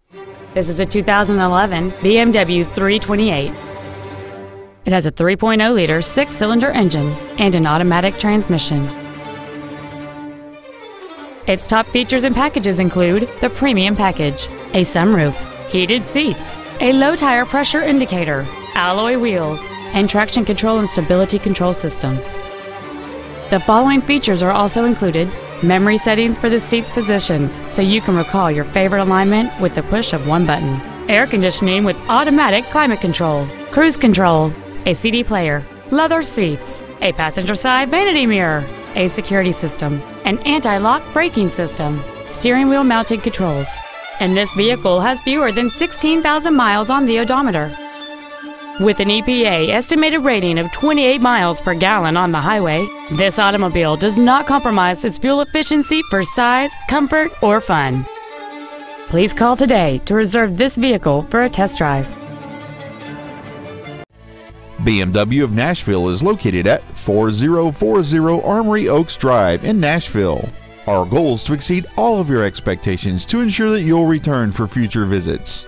This is a 2011 BMW 328. It has a 3.0-liter six-cylinder engine and an automatic transmission. Its top features and packages include the Premium Package, a sunroof, heated seats, a low tire pressure indicator, alloy wheels, and traction control and stability control systems. The following features are also included: memory settings for the seat's positions so you can recall your favorite alignment with the push of one button, air conditioning with automatic climate control, cruise control, a CD player, leather seats, a passenger side vanity mirror, a security system, an anti-lock braking system, steering wheel mounted controls, and this vehicle has fewer than 16,000 miles on the odometer. With an EPA estimated rating of 28 miles per gallon on the highway, this automobile does not compromise its fuel efficiency for size, comfort, or fun. Please call today to reserve this vehicle for a test drive. BMW of Nashville is located at 4040 Armory Oaks Drive in Nashville. Our goal is to exceed all of your expectations to ensure that you'll return for future visits.